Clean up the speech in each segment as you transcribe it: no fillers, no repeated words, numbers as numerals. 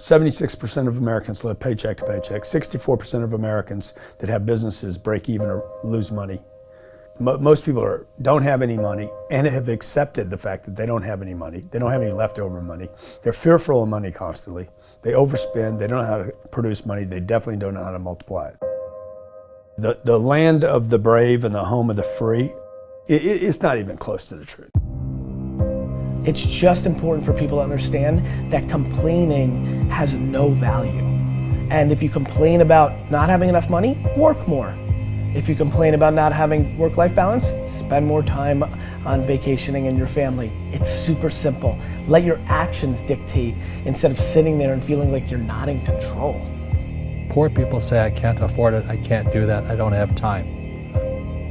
76% of Americans live paycheck to paycheck. 64% of Americans that have businesses break even or lose money. Most people don't have any money and have accepted the fact that they don't have any money. They don't have any leftover money. They're fearful of money constantly. They overspend. They don't know how to produce money. They definitely don't know how to multiply it. The land of the brave and the home of the free, it's not even close to the truth. It's just important for people to understand that complaining has no value. And if you complain about not having enough money, work more. If you complain about not having work-life balance, spend more time on vacationing and your family. It's super simple. Let your actions dictate instead of sitting there and feeling like you're not in control. Poor people say, I can't afford it, I can't do that, I don't have time.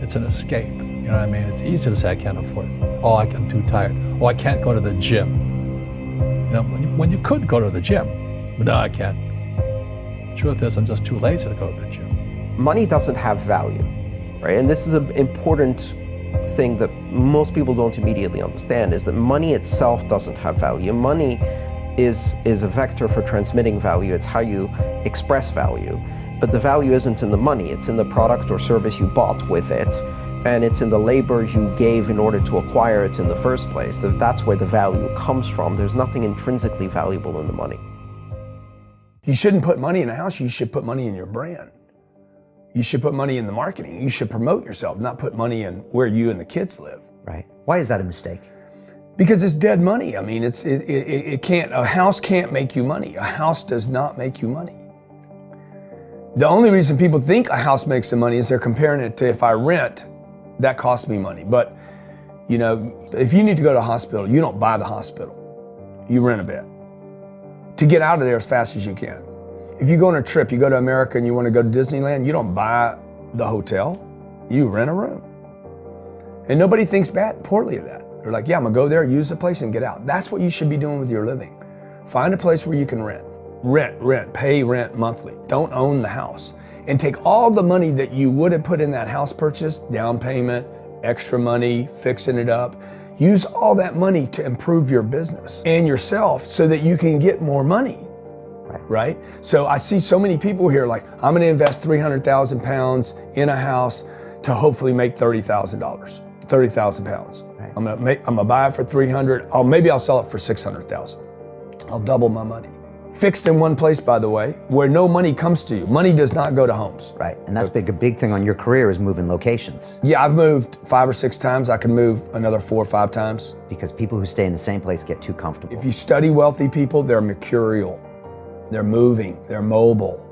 It's an escape, you know what I mean? It's easy to say I can't afford it. Oh, I'm too tired. Oh, I can't go to the gym. You know, when you could go to the gym, but no, I can't. Truth is, I'm just too lazy to go to the gym. Money doesn't have value, right? And this is an important thing that most people don't immediately understand, is that money itself doesn't have value. Money is a vector for transmitting value. It's how you express value. But the value isn't in the money, it's in the product or service you bought with it. And it's in the labor you gave in order to acquire it in the first place. That's where the value comes from. There's nothing intrinsically valuable in the money. You shouldn't put money in a house, you should put money in your brand. You should put money in the marketing. You should promote yourself, not put money in where you and the kids live. Right. Why is that a mistake? Because it's dead money. I mean, a house can't make you money. A house does not make you money. The only reason people think a house makes them money is they're comparing it to, if I rent, that costs me money. But, you know, if you need to go to a hospital, you don't buy the hospital. You rent a bed to get out of there as fast as you can. If you go on a trip, you go to America and you want to go to Disneyland, you don't buy the hotel, you rent a room. And nobody thinks poorly of that. They're like, yeah, I'm gonna go there, use the place and get out. That's what you should be doing with your living. Find a place where you can rent. Pay rent monthly. Don't own the house. And take all the money that you would have put in that house purchase, down payment, extra money, fixing it up, use all that money to improve your business and yourself so that you can get more money. Right? So I see so many people here like, I'm gonna invest 300,000 pounds in a house to hopefully make $30,000, 30,000 pounds. Right. I'm gonna buy it for 300, maybe I'll sell it for 600,000. I'll double my money. Fixed in one place, by the way, where no money comes to you. Money does not go to homes. Right, and that's a big thing on your career is moving locations. Yeah, I've moved 5 or 6 times. I can move another 4 or 5 times. Because people who stay in the same place get too comfortable. If you study wealthy people, they're mercurial. They're moving, they're mobile.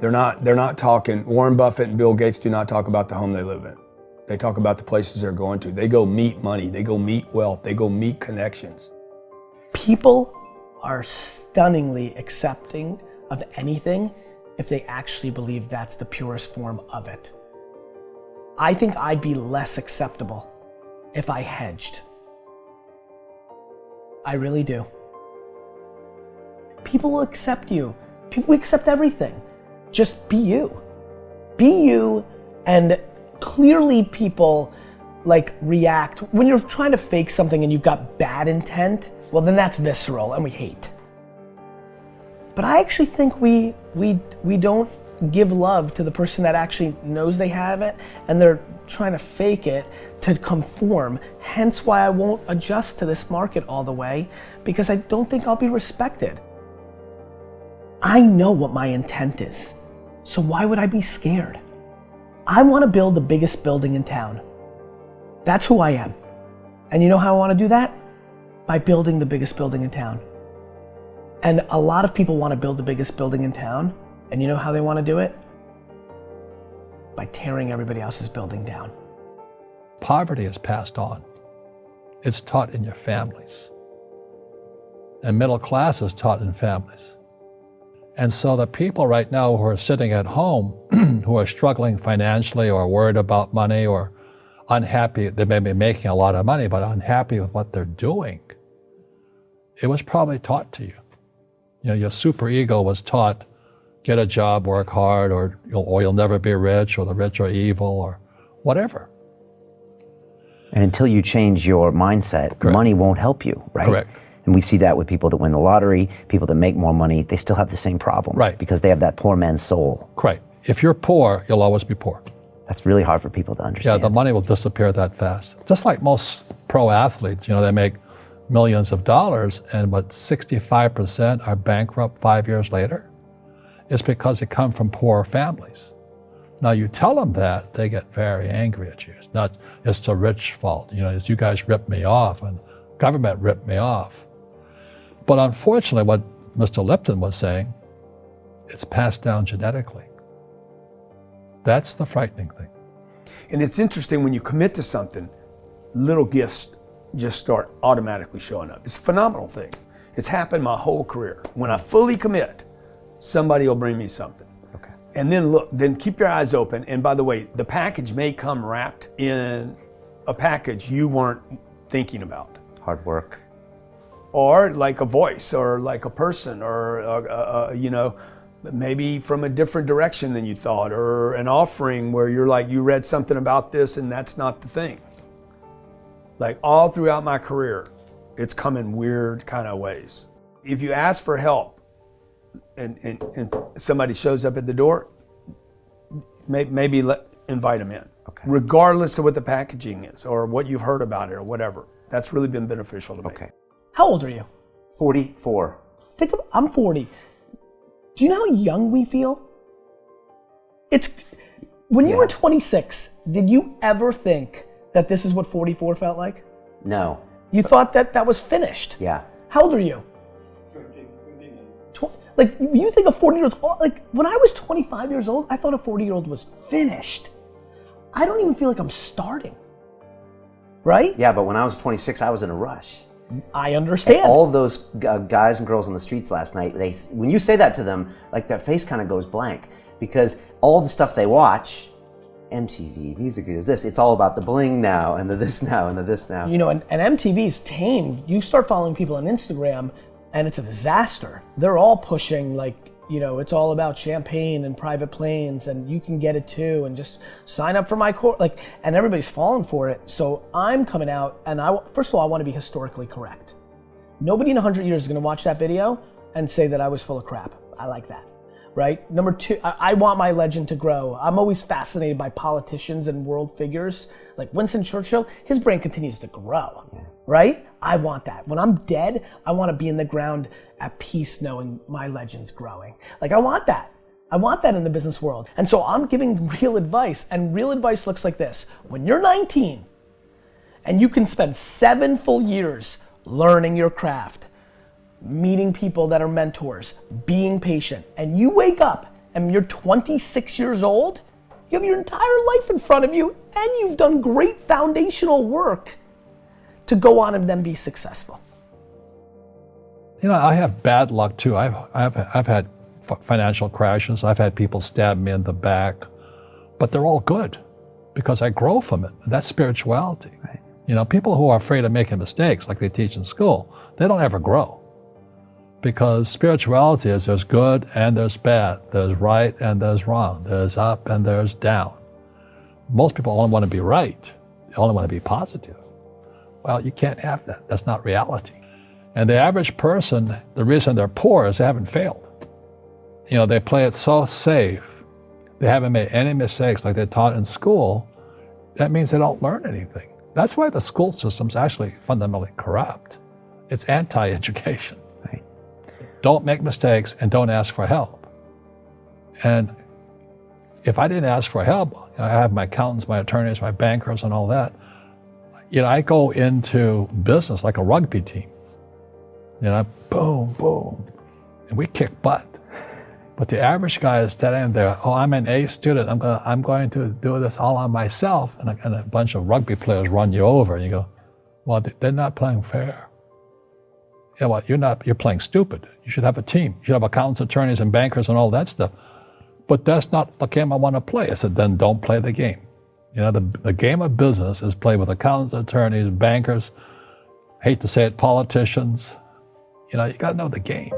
They're not talking, Warren Buffett and Bill Gates do not talk about the home they live in. They talk about the places they're going to. They go meet money, they go meet wealth, they go meet connections. People are stunningly accepting of anything if they actually believe that's the purest form of it. I think I'd be less acceptable if I hedged. I really do. People will accept you. People accept everything. Just be you. Be you, and clearly people react. When you're trying to fake something and you've got bad intent, well then that's visceral and we hate. But I actually think we don't give love to the person that actually knows they have it and they're trying to fake it to conform. Hence why I won't adjust to this market all the way, because I don't think I'll be respected. I know what my intent is, so why would I be scared? I want to build the biggest building in town. That's who I am. And you know how I want to do that? By building the biggest building in town. And a lot of people want to build the biggest building in town, and you know how they want to do it? By tearing everybody else's building down. Poverty is passed on. It's taught in your families. And middle class is taught in families. And so the people right now who are sitting at home, who are struggling financially or worried about money or unhappy, they may be making a lot of money, but unhappy with what they're doing, it was probably taught to you. You know, your super ego was taught, get a job, work hard, or you'll never be rich, or the rich are evil, or whatever. And until you change your mindset, Correct. Money won't help you, right? Correct. And we see that with people that win the lottery, people that make more money, they still have the same problem. Right. Because they have that poor man's soul. Right. If you're poor, you'll always be poor. That's really hard for people to Yeah, understand. the money will disappear that fast. Just like most pro athletes, they make millions of dollars, and 65% are bankrupt 5 years later. It's because they come from poor families. Now you tell them that, they get very angry at you. It's the rich fault. It's you guys ripped me off and government ripped me off. But unfortunately, what Mr. Lipton was saying, it's passed down genetically. That's the frightening thing. And it's interesting when you commit to something, little gifts just start automatically showing up. It's a phenomenal thing. It's happened my whole career. When I fully commit, somebody will bring me something. Okay. And then keep your eyes open. And by the way, the package may come wrapped in a package you weren't thinking about. Hard work. Or like a voice, or like a person, or maybe from a different direction than you thought, or an offering where you're like, you read something about this and that's not the thing. Like all throughout my career, it's come in weird kind of ways. If you ask for help and somebody shows up at the door, maybe invite them in. Okay. Regardless of what the packaging is or what you've heard about it or whatever. That's really been beneficial to me. Okay. How old are you? 44. I'm 40. Do you know how young we feel? When you were 26, did you ever think that this is what 44 felt like? No. You thought that was finished? Yeah. How old are you? Like, you think a 40-year-old, like when I was 25 years old, I thought a 40-year-old was finished. I don't even feel like I'm starting, right? Yeah, but when I was 26, I was in a rush. I understand. And all of those guys and girls on the streets last night, when you say that to them, like their face kind of goes blank, because all the stuff they watch, MTV, music videos, it's all about the bling now, and the this now, and the this now. And MTV's tamed. You start following people on Instagram, and it's a disaster. They're all pushing it's all about champagne and private planes, and you can get it too, and just sign up for my course, and everybody's falling for it. So I'm coming out, and first of all, I want to be historically correct. Nobody in 100 years is going to watch that video and say that I was full of crap. I like that, right? Number two, I want my legend to grow. I'm always fascinated by politicians and world figures. Like Winston Churchill, his brain continues to grow, right? I want that. When I'm dead, I want to be in the ground at peace knowing my legend's growing. I want that. I want that in the business world. And so I'm giving real advice, and real advice looks like this. When you're 19 and you can spend 7 full years learning your craft, meeting people that are mentors, being patient, and you wake up and you're 26 years old, you have your entire life in front of you, and you've done great foundational work to go on and then be successful. I have bad luck too. I've had financial crashes. I've had people stab me in the back, but they're all good because I grow from it. That's spirituality. Right. People who are afraid of making mistakes, like they teach in school, they don't ever grow. Because spirituality is there's good and there's bad, there's right and there's wrong, there's up and there's down. Most people only want to be right. They only want to be positive. Well, you can't have that. That's not reality. And the average person, the reason they're poor is they haven't failed. They play it so safe. They haven't made any mistakes like they're taught in school. That means they don't learn anything. That's why the school system's actually fundamentally corrupt. It's anti-education. Right. Don't make mistakes and don't ask for help. And if I didn't ask for help, I have my accountants, my attorneys, my bankers, and all that. I go into business like a rugby team. Boom, boom, and we kick butt. But the average guy is standing there, I'm an A student, I'm going to do this all on myself, and a bunch of rugby players run you over, and you go, well, they're not playing fair. Yeah, well, you're playing stupid. You should have a team. You should have accountants, attorneys, and bankers, and all that stuff. But that's not the game I want to play. I said, then don't play the game. The game of business is played with accountants, attorneys, bankers, hate to say it, politicians. You got to know the game.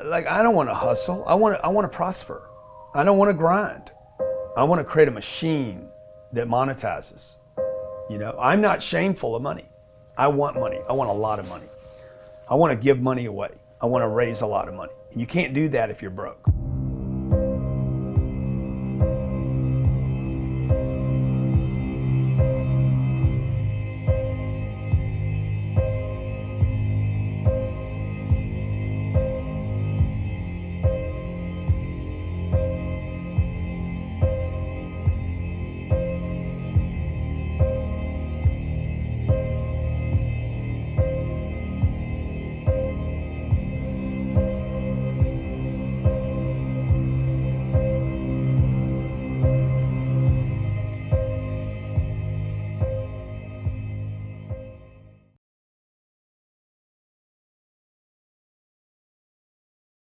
I don't want to hustle. I want to prosper. I don't want to grind. I want to create a machine that monetizes. I'm not shameful of money. I want money. I want a lot of money. I want to give money away. I want to raise a lot of money. And you can't do that if you're broke.